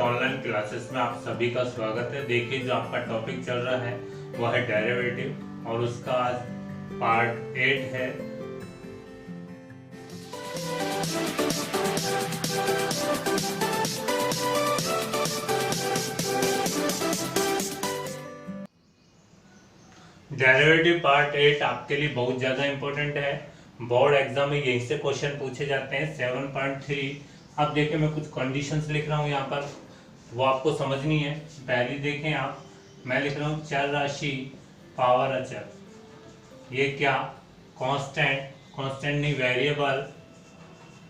Online classes में आप सभी का स्वागत है। देखिए, जो आपका टॉपिक चल रहा है वो है डेरिवेटिव और उसका आज पार्ट 8 है। डेरिवेटिव पार्ट 8 आपके लिए बहुत ज़्यादा इम्पोर्टेंट है। बोर्ड एग्जाम में यहीं से क्वेश्चन पूछे जाते हैं। 7.3 अब देखिए, मैं कुछ कंडीशंस लिख रहा हूँ यहाँ पर, वो आपको समझनी है। पहली देखें आप, मैं लिख रहा हूँ चर राशि पावर अचर। ये क्या? कांस्टेंट, कांस्टेंट नहीं वेरिएबल,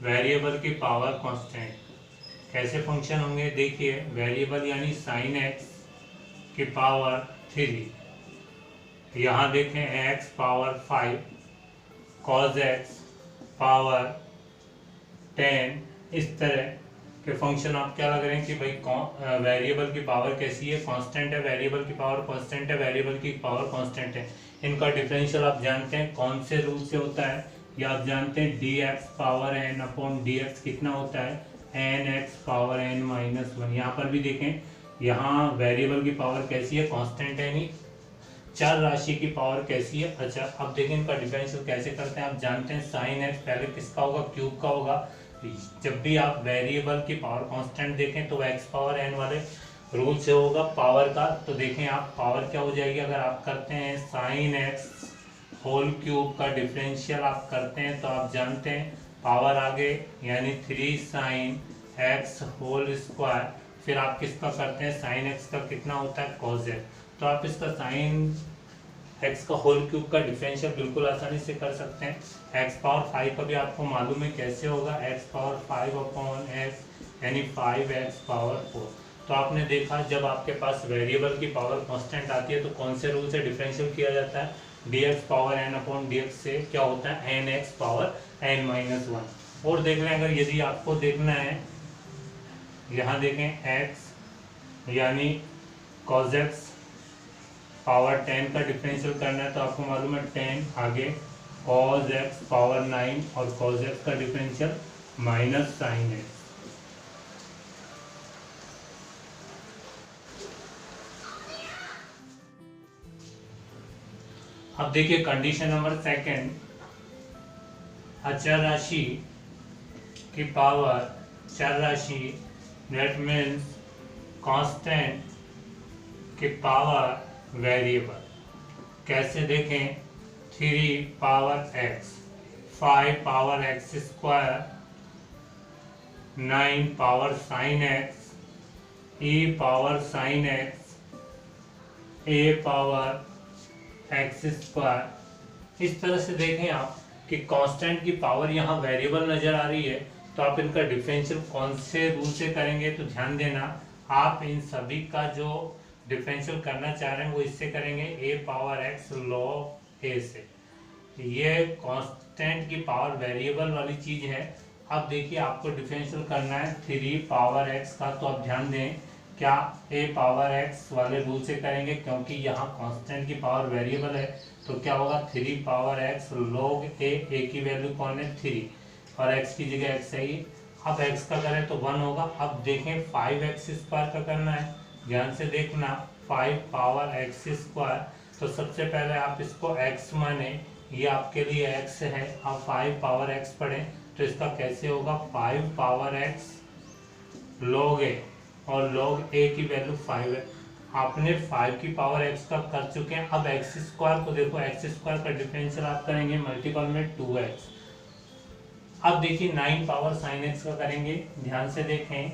वेरिएबल की पावर कांस्टेंट। कैसे फंक्शन होंगे देखिए, वेरिएबल यानी साइन एक्स की पावर 3, यहाँ देखें x power 5, cos x power 10। इस तरह के फंक्शन आप क्या लग रहे हैं कि भाई वेरिएबल की पावर कैसी है? कांस्टेंट है, वेरिएबल की पावर कांस्टेंट है, वेरिएबल की पावर कांस्टेंट है। इनका डिफरेंशियल आप जानते हैं कौन से रूल से होता है? या आप जानते हैं dx power n upon dx कितना होता है? nx power n minus 1। यहाँ पर भी देखें, यहाँ वेरिएबल की पावर कैसी है? कांस्टेंट है, नहीं चर राशि की पावर कैसी है? अच्छा, अब देखें इनका डिफरेंशियल कैसे करते हैं। आप जानते हैं साइन एक्स पहले किसका होगा? क्यूब का होगा। जब भी आप वेरिएबल की पावर कांस्टेंट देखें तो एक्स पावर एन वाले रूल से होगा पावर का। तो देखें आप, पावर क्या हो जाएगी अगर आप करते हैं साइन एक्स होल क्यूब का डिफरेंशियल आप करते हैं तो आप जानते हैं पावर आगे यानी 3 साइन एक्स होल स्क्वायर। फिर आप किसका करते हैं? साइन एक्स का कितना होता है? Cos x. तो आप इसका साइन एक्स का होल क्यूब का डिफरेंशियल बिल्कुल आसानी से कर सकते हैं। एक्स पावर 5 का भी आपको मालूम है कैसे होगा? एक्स पावर 5 अपॉन एक्स यानी 5x पावर 4। तो आपने देखा, जब आपके पास वेरिएबल की पावर कांस्टेंट आती है तो कौन से रूल से डिफरेंशियल किया जाता है? dx power n upon dx से क्या होता है? nx power n minus 1। और देख लें, अगर यदि आपको देखना है, यहाँ देखें x यानी cos x पावर 10 का डिफरेंशियल करना है तो आपको मालूम है 10 आगे cos x पावर 9 और cos x का डिफरेंशियल माइनस साइन x। अब देखिए कंडीशन नंबर सेकंड, अचर राशि की पावर चर राशि, दैट मीन्स कांस्टेंट की पावर वेरिएबल। कैसे देखें? 3 power x, 5 power x square, 9 power sine x, e power sine x, a power x square. इस तरह से देखें आप कि कांस्टेंट की पावर यहाँ वेरिएबल नजर आ रही है तो आप इनका डिफरेंशियल कौन से रूल से करेंगे? तो ध्यान देना, आप इन सभी का जो डिफरेंशियल करना चाह रहे हैं वो इससे करेंगे a power x log a से। ये कांस्टेंट की पावर वेरिएबल वाली चीज है। अब देखिए, आपको डिफरेंशियल करना है 3 पावर x का, तो आप ध्यान दें क्या a पावर x वाले रूल से करेंगे क्योंकि यहाँ कांस्टेंट की पावर वेरिएबल है। तो क्या होगा? 3 पावर x log a की वैल्यू कौन है? 3 और x की जगह x है। अब x का करें तो 1 होगा। अब देखें 5x स्क्वायर का करना है, ध्यान से देखना, 5 पावर x स्क्वायर। तो सबसे पहले आप इसको x माने, ये आपके लिए x है। अब 5 पावर x पढ़ें तो इसका कैसे होगा? 5 पावर x log a और log a की वैल्यू 5 है। आपने 5 की पावर x का कर चुके हैं। अब x स्क्वायर को देखो, x स्क्वायर का डिफरेंशियल आप करेंगे मल्टीपल में 2x। अब देखिए 9 पावर साइन x का करेंगे, ध्यान से देखें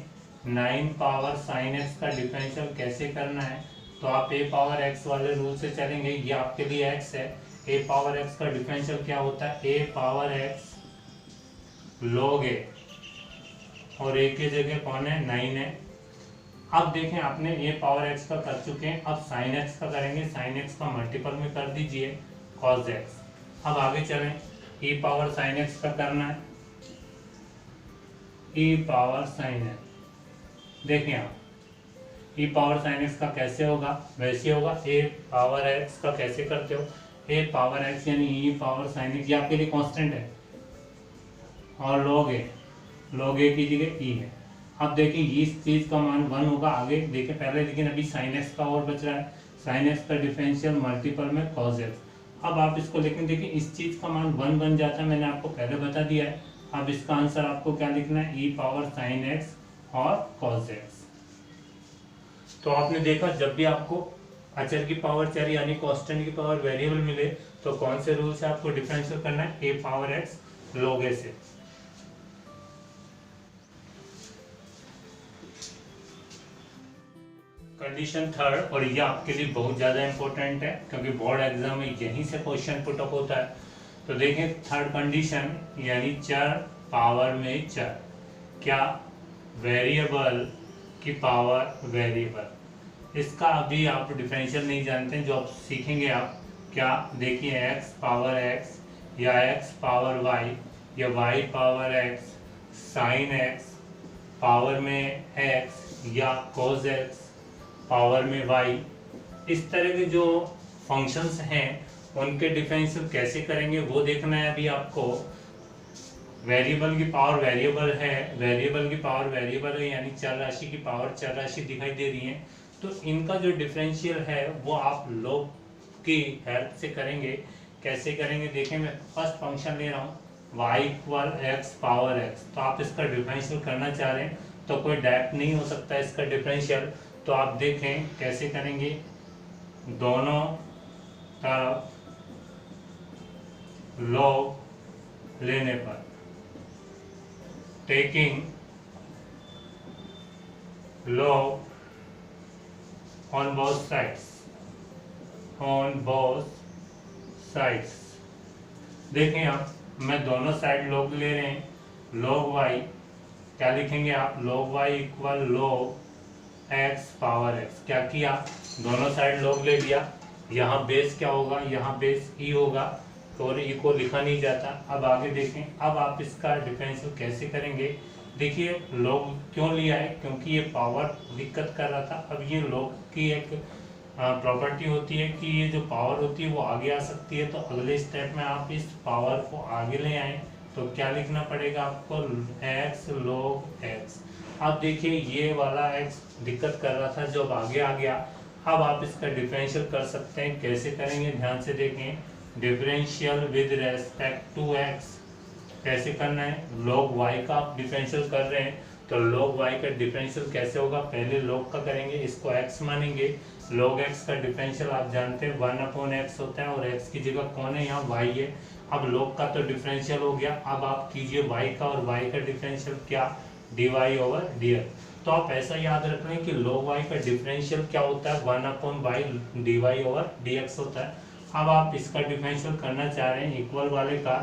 9 पावर साइन x का डिफरेंशियल कैसे करना है? तो आप a पावर x वाले रूल से चलेंगे, ये आपके लिए x है। a पावर x का डिफरेंशियल क्या होता है? a power x log a और a की जगह कौन है? 9 है। अब देखें, आपने a पावर x का कर चुके हैं, अब साइन x का करेंगे, साइन x का मल्टीपल में कर दीजिए cos x। अब आगे चलें, e पावर साइन x का करना है, e पावर साइन x। देखें आप, e पावर साइन x का कैसे होगा? वैसे होगा a पावर x का कैसे करते हो? a पावर x यानी e पावर साइन x, ये आपके लिए कांस्टेंट है और log a की जगह e है। अब देखिए इस चीज का मान 1 होगा। आगे देखिए पहले, लेकिन अभी साइन एक्स का और बच रहा है, साइन एक्स का डिफरेंशियल मल्टीपल में कॉस एक्स। अब आप इसको लेकिन देखिए इस चीज का मान 1 बन जाता है, मैंने आपको पहले बता दिया है। अब इसका आंसर आपको क्या लिखना है, ई पावर साइन एक्स और कॉस एक्स। तो आपने देखा जब भी आपको अचर की पावर चर यानी कांस्टेंट की पावर वेरिएबल मिले तो कौन से रूल से आपको डिफरेंशियल करना है, ए पावर एक्स log a से। कंडीशन थर्ड, और ये आपके लिए बहुत ज्यादा इंपॉर्टेंट है क्योंकि बोर्ड एग्जाम में यहीं से क्वेश्चन पुट अप होता है। तो देखें थर्ड कंडीशन, यानी चर पावर में चर, क्या वेरिएबल की पावर वेरिएबल, इसका अभी आप डिफरेंशियल नहीं जानते हैं, जो आप सीखेंगे आप क्या, देखिए x पावर x या x पावर y या y power x sine x power में x या cos x पावर में y, इस तरह के जो फंक्शंस हैं उनके डिफरेंशियल कैसे करेंगे वो देखना है अभी आपको। वेरिएबल की पावर वेरिएबल है, वेरिएबल की पावर वेरिएबल है यानी चर राशि की पावर चर राशि दिखाई दे रही है, तो इनका जो डिफरेंशियल है वो आप लोग की हेल्प से करेंगे। कैसे करेंगे, देखें मैं फर्स्ट फंक्शन ले रहा हूँ y equal x power x, तो आप इसका डिफरेंशियल करना चाह रहे हैं तो कोई डायरेक्ट नहीं हो सकता इसका डिफरेंशियल, तो आप देखें कैसे करेंगे, दोनों तरफ log लेने पर, taking log on both sides, on both sides। देखें आप, मैं दोनों साइड log ले रहे हैं, log y क्या लिखेंगे आप, log y equal log x power x। क्या किया, दोनों साइड log ले लिया, यहाँ बेस क्या होगा, यहाँ बेस e होगा, तो e को लिखा नहीं जाता। अब आगे देखें, अब आप इसका डिफरेंशियल कैसे करेंगे, देखिए log क्यों लिया है, क्योंकि ये पावर दिक्कत कर रहा था। अब ये log की एक प्रॉपर्टी होती है कि ये जो पावर होती है वो आगे आ सकती है, तो अगले स्टेप में आप इस पावर को आगे ले आए तो क्या लिखना पड़ेगा आपको, x log x। अब देखिए ये वाला x दिक्कत कर रहा था जो अब आगे आ गया। अब आप इसका डिफरेंशियल कर सकते हैं, कैसे करेंगे ध्यान से देखें, differential with respect to x कैसे करना है, log y का आप डिफरेंशियल कर रहे हैं तो log y का डिफरेंशियल कैसे होगा, पहले log का करेंगे, इसको x मानेंगे, log x का डिफरेंशियल आप जानते हैं 1/x होता है और x की जगह कौन है, यहाँ y है। अब log का तो डिफरेंशियल हो गया, अब आप कीजिए y का, और y का डिफरेंशियल क्या, dy ओवर dx। तो आप ऐसा याद रख लें कि log y का डिफरेंशियल क्या होता है, 1/y dy ओवर dx होता है। अब आप इसका डिफरेंशियल करना चाह रहे हैं इक्वल वाले का,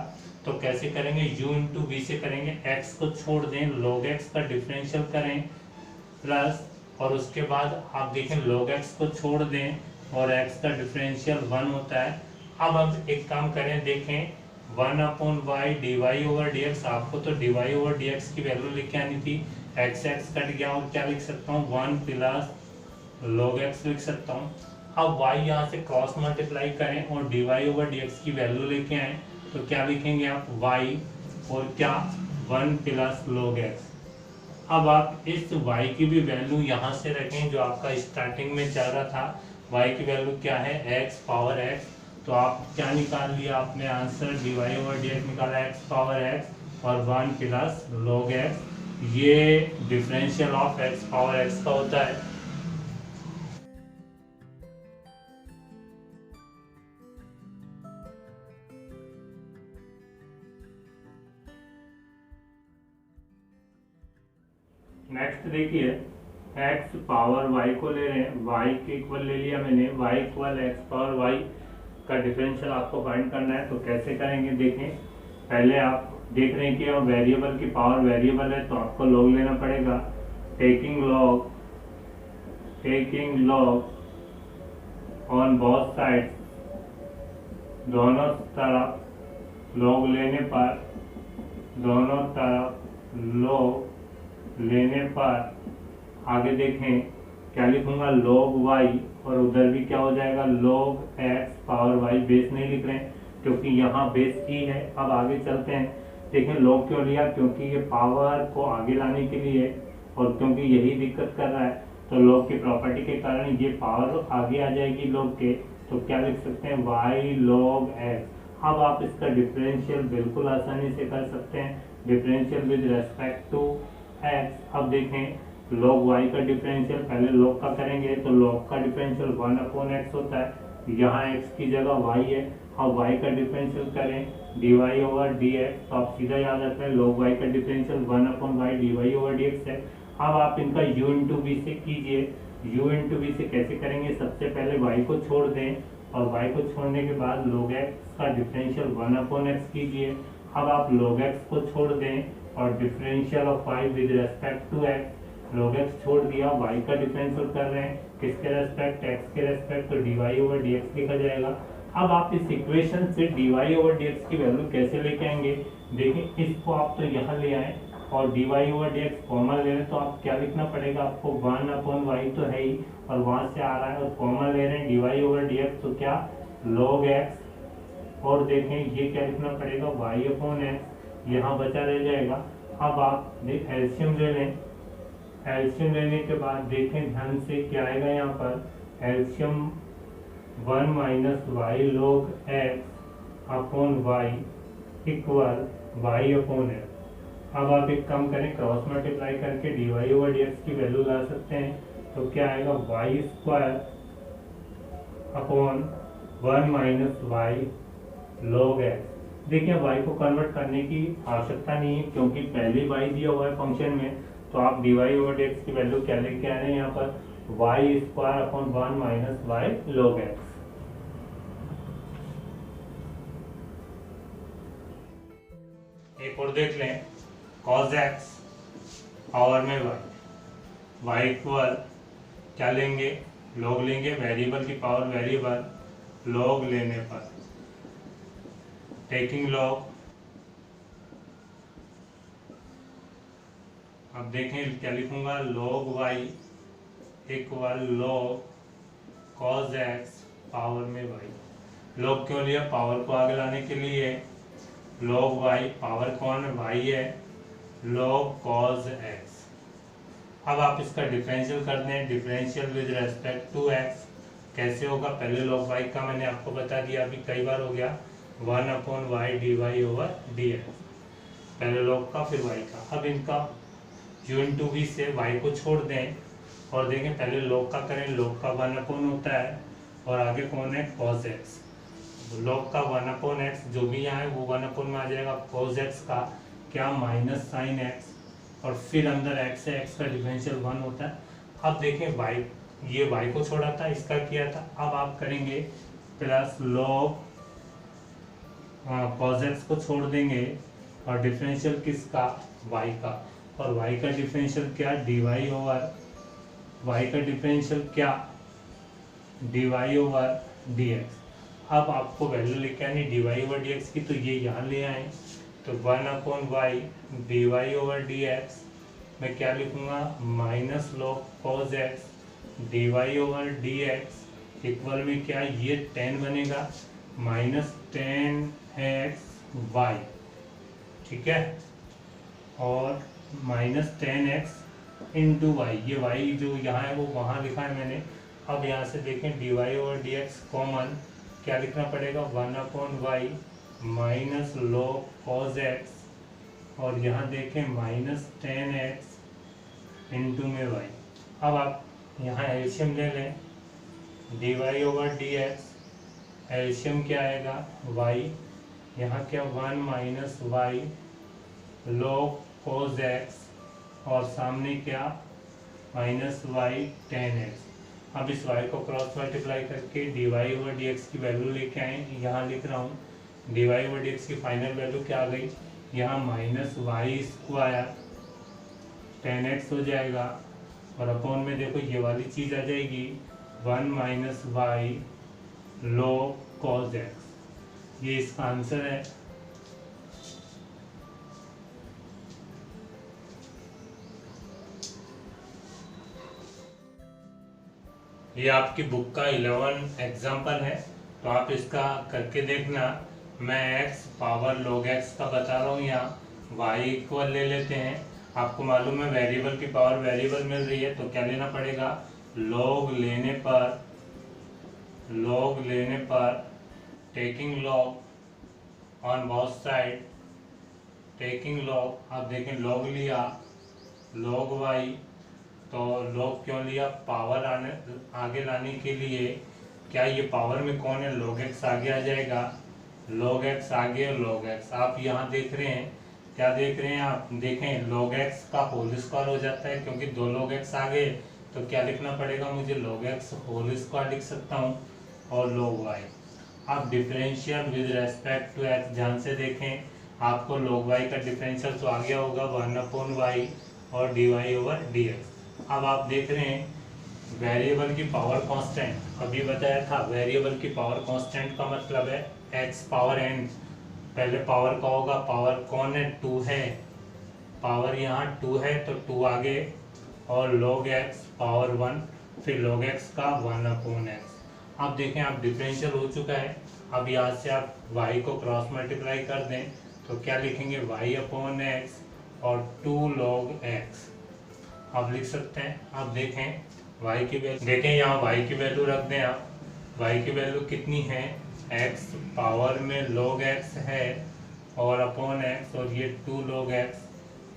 तो कैसे करेंगे, u इंटू वी से करेंगे, x को छोड़ दें, log x का डिफरेंशियल करें प्लस, और उसके बाद आप देखें log x को छोड़ दें और x का डिफरेंशियल 1 होता है। अब एक काम करें, देखें 1/y dy ओवर dx, आपको तो dy ओवर dx की वैल्यू लिख आनी थी, x कट गया और क्या लिख सकता हूँ, 1 प्लस log x लिख सकता हूँ। अब y यहाँ से क्रॉस मल्टीप्लाई करें और dy ओवर dx की वैल्यू लेके आए तो क्या लिखेंगे आप, y और क्या 1 प्लस log x। अब आप इस y की भी वैल्यू यहाँ से रखें जो आपका स्टार्टिंग में चल रहा था, y की वैल्यू क्या है, x पावर x, तो आप क्या निकाल लिया आपने आंसर, dy ओवर dx निकाला x पावर x और 1 प्लस log x, ये differential of x power x का होता है। नेक्स्ट देखिए, x पावर y को ले रहे हैं, y के इक्वल ले लिया मैंने, y equal x power y का डिफरेंशियल आपको फाइंड करना है, तो कैसे करेंगे, देखें पहले आप देख रहे हैं कि अब वेरिएबल की पावर वेरिएबल है तो आपको log लेना पड़ेगा, taking log on both side, दोनों तरफ log लेने पर, दोनों तरफ log लेने पर आगे देखें क्या लिखूंगा, log y, और उधर भी क्या हो जाएगा, log x power y, base नहीं लिख रहे हैं क्योंकि यहाँ बेस ही है। अब आगे चलते हैं, देखें log क्यों लिया, क्योंकि ये पावर को आगे लाने के लिए और क्योंकि यही दिक्कत कर रहा है तो log की प्रॉपर्टी के कारण ये पावर आगे आ जाएगी log के, तो क्या लिख सकते हैं y log x। अब आप इसका डिफरेंशियल बिल्कुल आसानी से कर सकते हैं, differential with respect to x। अब देखें log y का डिफरेंशियल पहले log का करेंगे तो log का डिफरेंशियल 1/x होता है, यहाँ x की जगह y है। अब y का डिफरेंशियल करें dy/dx, तो आप सीधा याद आता है log y का डिफरेंशियल 1/y dy/dx है। अब आप इनका u इंटू वी से कीजिए, u इंटू वी से कैसे करेंगे, सबसे पहले y को छोड़ दें और y को छोड़ने के बाद log x का डिफरेंशियल 1/x कीजिए। अब आप log x को छोड़ दें और differential of y with respect to x, log x छोड़ दिया, y का डिफरेंशियल कर रहे हैं किसके रेस्पेक्ट, x के रेस्पेक्ट, तो dy/dx लिखा जाएगा। अब आप इस इक्वेशन से dy/dx की वैल्यू कैसे लेके आएंगे, देखिए इसको आप तो यहाँ ले आए और dy/dx कॉमन ले लें तो आप क्या लिखना पड़ेगा, आपको 1/y तो है ही और वहां से आ रहा है और कॉमन ले रहे हैं dy/dx, तो क्या log x, और देखें ये क्या लिखना पड़ेगा y/x, यहाँ बचा रह जाएगा। अब आप एलसीएम ले लें, एलसीएम लेने के बाद देखें ध्यान से क्या आएगा, यहाँ पर LCM 1 - y log x upon y equal y/x। अब आप एक काम करें, क्रॉस मल्टीप्लाई करके dy/dx की वैल्यू ला सकते हैं, तो क्या आएगा y² upon 1 - y log x। देखिए y को कन्वर्ट करने की आवश्यकता नहीं है क्योंकि पहले y दिया हुआ है फंक्शन में, तो आप dy/dx की वैल्यू क्या लेके आ रहे हैं यहाँ पर y² upon 1 - y log x। एक और देख लें, cos x पावर में y इक्वल क्या लेंगे, log लेंगे, वेरिएबल की पावर वेरिएबल, log लेने पर टेकिंग log। अब देखें क्या लिखूंगा, log y equal log cos x power में y। log क्यों लिया, पावर को आगे लाने के लिए, log y पावर कौन है, y है, log cos x। अब आप इसका डिफरेंशियल कर दें, differential with respect to x कैसे होगा, पहले log y का मैंने आपको बता दिया, अभी कई बार हो गया 1/y dy/dx, पहले log का फिर y का। अब इनका u इंटू v से y को छोड़ दें और देखें पहले log का करें, log का 1/ होता है और आगे कौन है cos x, log का 1/x जो भी यहाँ है वो 1/ में आ जाएगा, cos x का क्या माइनस साइन x और फिर अंदर x है, x का डिफरेंशियल 1 होता है। अब देखें y, ये y को छोड़ा था, इसका किया था, अब आप करेंगे प्लस log cos x को छोड़ देंगे और डिफरेंशियल किसका, y का, और y का डिफरेंशियल क्या y का डिफरेंशियल क्या dy/dx। अब आपको वैल्यू लेके आनी dy/dx की, तो ये यहाँ ले आए, तो 1/y dy/dx मैं क्या लिखूंगा minus log cos x dy/dx equal में क्या, ये 10 बनेगा -10xy, ठीक है, और -10x इंटू वाई, ये y जो यहाँ है वो वहाँ लिखा है मैंने। अब यहाँ से देखें dy/dx कॉमन क्या लिखना पड़ेगा 1/y minus log cos x और यहाँ देखें -10x इंटू में y। अब आप यहाँ एलसीएम ले लें, dy/dx एलसीएम क्या आएगा y, यहाँ क्या 1 - y log cos x और सामने क्या -y 10x। अब इस y को क्रॉस मल्टीप्लाई करके dy/dx की वैल्यू लेके आए, यहाँ लिख रहा हूँ dy/dx की फाइनल वैल्यू क्या आ गई, यहाँ -y² 10x हो जाएगा और अपॉन में देखो ये वाली चीज़ आ जाएगी 1 - y log cos x, ये इसका आंसर है। ये आपकी बुक का 11 एग्जाम्पल है, तो आप इसका करके देखना। मैं x पावर log x का बता रहा हूँ, यहाँ y इक्वल ले लेते हैं आपको मालूम है वेरिएबल की पावर वेरिएबल मिल रही है, तो क्या लेना पड़ेगा, लॉग लेने पर taking log on both side, taking log, आप देखें लॉग लिया, लॉग वाई, तो लॉग क्यों लिया, पावर आगे लाने के लिए। क्या ये पावर में कौन है, लॉग एक्स आगे आ जाएगा, लॉग एक्स आगे और लॉग एक्स। आप यहाँ देख रहे हैं, क्या देख रहे हैं आप, देखें लॉग एक्स का होल स्क्वायर हो जाता है, क्योंकि दो लॉग एक्स आ गए, तो क्या लिखना पड़ेगा मुझे, लॉग एक्स होल स्क्वायर लिख सकता हूँ, और लॉग वाई। आप differential with respect to X ध्यान से देखें, आपको लॉग वाई का डिफरेंशियल तो आ गया होगा 1/y और dy/dx। अब आप देख रहे हैं वेरिएबल की पावर कांस्टेंट, अभी बताया था वेरिएबल की पावर कांस्टेंट का मतलब है x पावर n, पहले पावर का होगा, पावर कौन है, 2 है, पावर यहाँ 2 है तो 2 आगे, और log x पावर 1, फिर log x का 1/x। आप देखें आप डिफरेंशियल हो चुका है। अब यहाँ से आप y को क्रॉस मल्टीप्लाई कर दें तो क्या लिखेंगे, y/x और 2 log x आप लिख सकते हैं। आप देखें y की वैल्यू, देखें यहाँ y की वैल्यू रख दें आप, y की वैल्यू कितनी है, x पावर में log x है और अपॉन x, और ये 2 log x।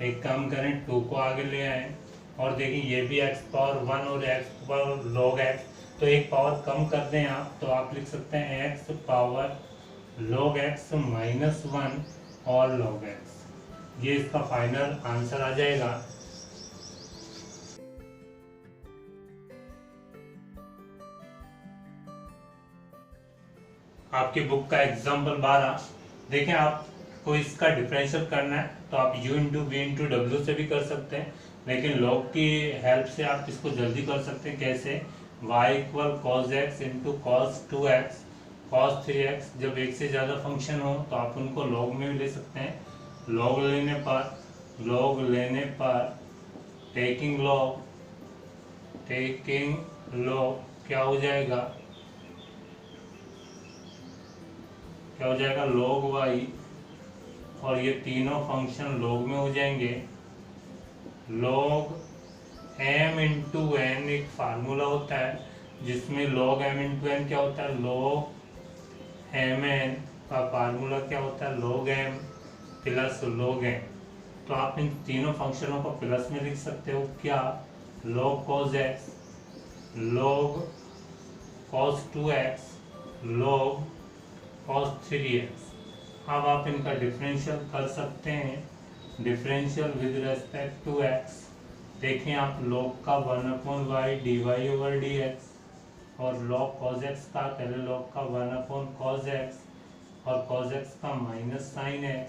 एक काम करें 2 को आगे ले आए, और देखिए ये भी x पावर 1 और x पावर log x, तो एक पावर कम कर दें आप, तो आप लिख सकते हैं x पावर log x -1 और log x। ये इसका फाइनल आंसर आ जाएगा। आपकी बुक का एग्जाम्पल 12 देखें, आपको इसका डिफरेंशियल करना है तो आप u into V into W से भी कर सकते हैं, लेकिन लॉग की हेल्प से आप इसको जल्दी कर सकते हैं। कैसे, y equal cos x into cos 2x cos 3x। जब एक से ज़्यादा फंक्शन हो तो आप उनको लॉग में भी ले सकते हैं। लॉग लेने पर टेकिंग लॉग क्या हो जाएगा, log y, और ये तीनों फंक्शन log में हो जाएंगे। log m इंटू n एक फार्मूला होता है जिसमें log m इंटू n क्या होता है, log mn का फार्मूला क्या होता है, log m plus log n। तो आप इन तीनों फंक्शनों को प्लस में लिख सकते हो, क्या, log cos x, log cos 2x, log cos 3x। अब आप इनका डिफरेंशियल कर सकते हैं, differential with respect to x। देखें आप log का 1/y dy/dx, और log cos x का, पहले log का 1/cos x और cos x का माइनस साइन x।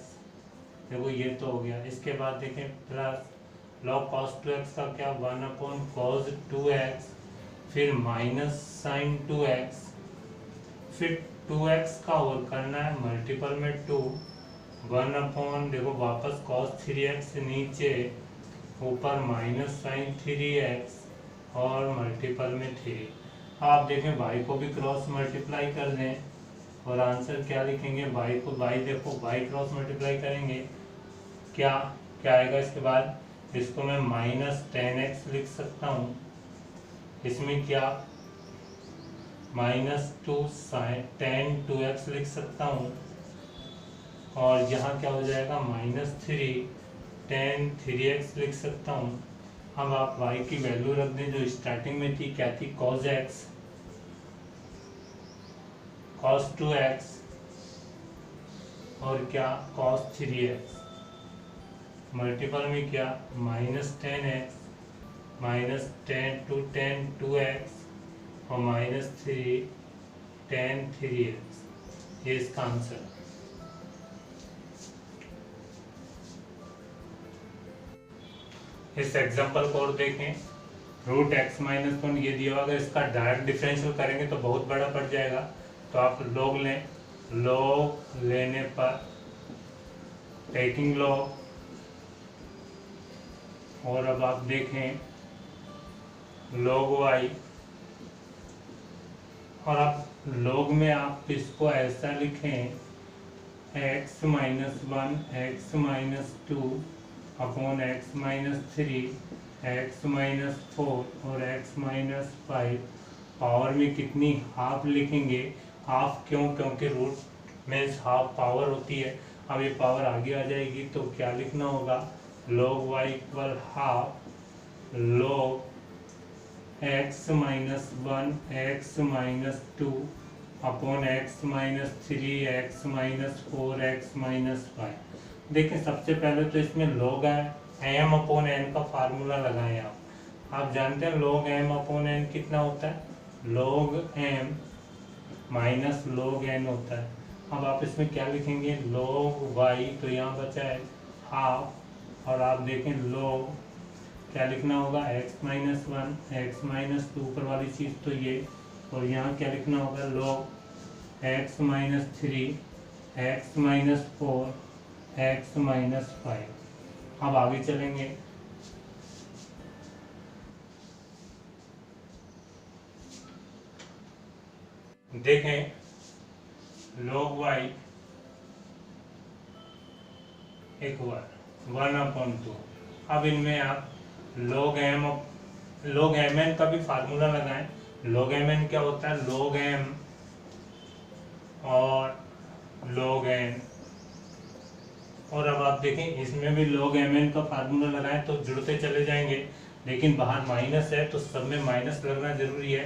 देखो ये तो हो गया। इसके बाद देखें प्लस log cos 2x का क्या, 1/cos 2x, फिर माइनस साइन 2x, फिर 2x का और करना है मल्टीपल में 2, 1/, देखो वापस cos 3x नीचे, ऊपर माइनस साइन 3x और मल्टीपल में 3। आप देखें y को भी क्रॉस मल्टीप्लाई कर दें और आंसर क्या लिखेंगे, y को देखो y क्रॉस मल्टीप्लाई करेंगे क्या आएगा। इसके बाद इसको मैं -10x लिख सकता हूँ, इसमें क्या -2 sin 10 2x लिख सकता हूँ, और यहाँ क्या हो जाएगा -3 10 3x लिख सकता हूँ। अब आप y की वैल्यू रख दें जो स्टार्टिंग में थी, क्या थी, cos x cos 2x और क्या cos 3x, मल्टीपल में क्या -10x -10 to 10 2x और -3 10 3x। ये इसका आंसर। इस एग्जांपल को और देखें, √x-1 ये दिया हुआ, अगर इसका डायरेक्ट डिफरेंशियल करेंगे तो बहुत बड़ा पड़ जाएगा, तो आप log लें, log लेने पर टेकिंग log, और अब आप देखें log y, और आप log में आप इसको ऐसा लिखें x-1 x-2 upon x minus 3 x minus 4 और एक्स माइनस 5। पावर में कितनी हाफ लिखेंगे, हाफ क्यों, क्योंकि रूट मीन्स हाफ पावर होती है। अब ये पावर आगे आ जाएगी तो क्या लिखना होगा, log y equal half log x minus 1 x minus 2 upon x minus 3 x minus 4 x minus 5। देखिए सबसे पहले तो इसमें log m अपॉन n का फार्मूला लगाएं आप जानते हैं log m अपॉन n कितना होता है, log m minus log n होता है। अब आप इसमें क्या लिखेंगे, log y, तो यहाँ बचा है हाफ, और आप देखें log क्या लिखना होगा, x माइनस 1 एक्स माइनस 2 ऊपर वाली चीज़ तो ये, और यहाँ क्या लिखना होगा log x minus 3 x minus 4 x minus 5। अब आगे चलेंगे, देखें log y एक 1/2। अब इनमें आप log mn का भी फार्मूला लगाएं। log mn क्या होता है, log m और log n। और अब आप देखें इसमें भी log mn का फार्मूला लगाएं तो जुड़ते चले जाएंगे, लेकिन बाहर माइनस है तो सब में माइनस लगना जरूरी है।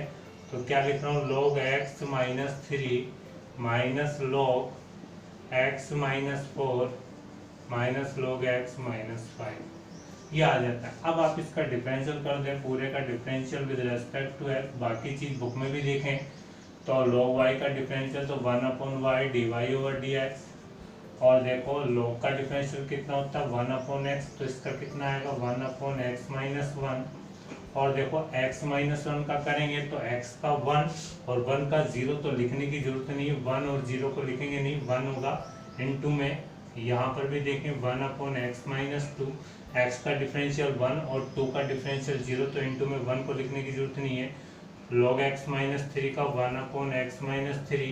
तो क्या लिख रहा हूँ, log x minus 3 minus log x minus 4 minus log x minus 5, ये आ जाता है। अब आप इसका डिफरेंशियल कर दें, पूरे का differential with respect to x, बाकी चीज बुक में भी देखें तो log y का डिफरेंशियल तो 1/y dy ओवर dx, और देखो log का डिफरेंशियल कितना होता है 1/x, तो इसका कितना आएगा 1/x माइनस 1। और देखो x माइनस 1 का करेंगे तो x का 1 और 1 का 0 तो लिखने की जरूरत नहीं है, 1 और 0 को लिखेंगे नहीं, 1 होगा इनटू में, यहाँ पर भी देखें 1/x माइनस 2, x का डिफरेंशियल 1 और 2 का डिफरेंशियल 0 तो इनटू में 1 को लिखने की जरूरत नहीं है। log x माइनस 3 का 1/x minus 3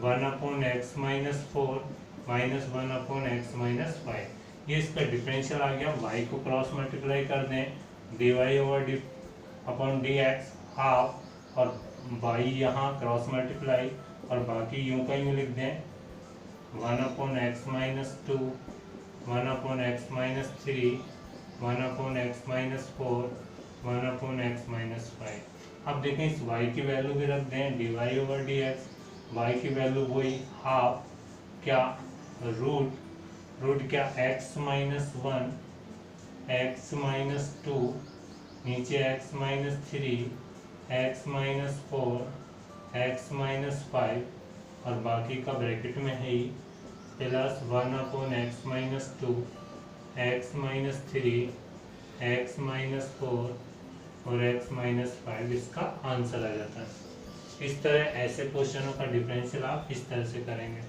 1/x minus 4 minus 1/x minus 5, ये इसका डिफरेंशियल आ गया। y को क्रॉस मल्टीप्लाई कर दें, dy over D upon dx half, और y यहाँ क्रॉस मल्टीप्लाई, और बाकी यूं का यूं लिख दें 1/x minus 2 1/x minus 3 1/x minus 4 1/x minus 5। अब देखें इस y की वैल्यू भी रख दें, dy ओवर dx, y की वैल्यू वही हाफ, क्या रूट क्या x माइनस 1 x माइनस 2 नीचे x minus 3 x minus 4 x minus 5, और बाकी का ब्रैकेट में है ही plus 1/x minus 2 x minus 3 x minus 4 और x माइनस 5, इसका आंसर आ जाता है। इस तरह ऐसे क्वेश्चनों का डिफरेंशियल आप इस तरह से करेंगे।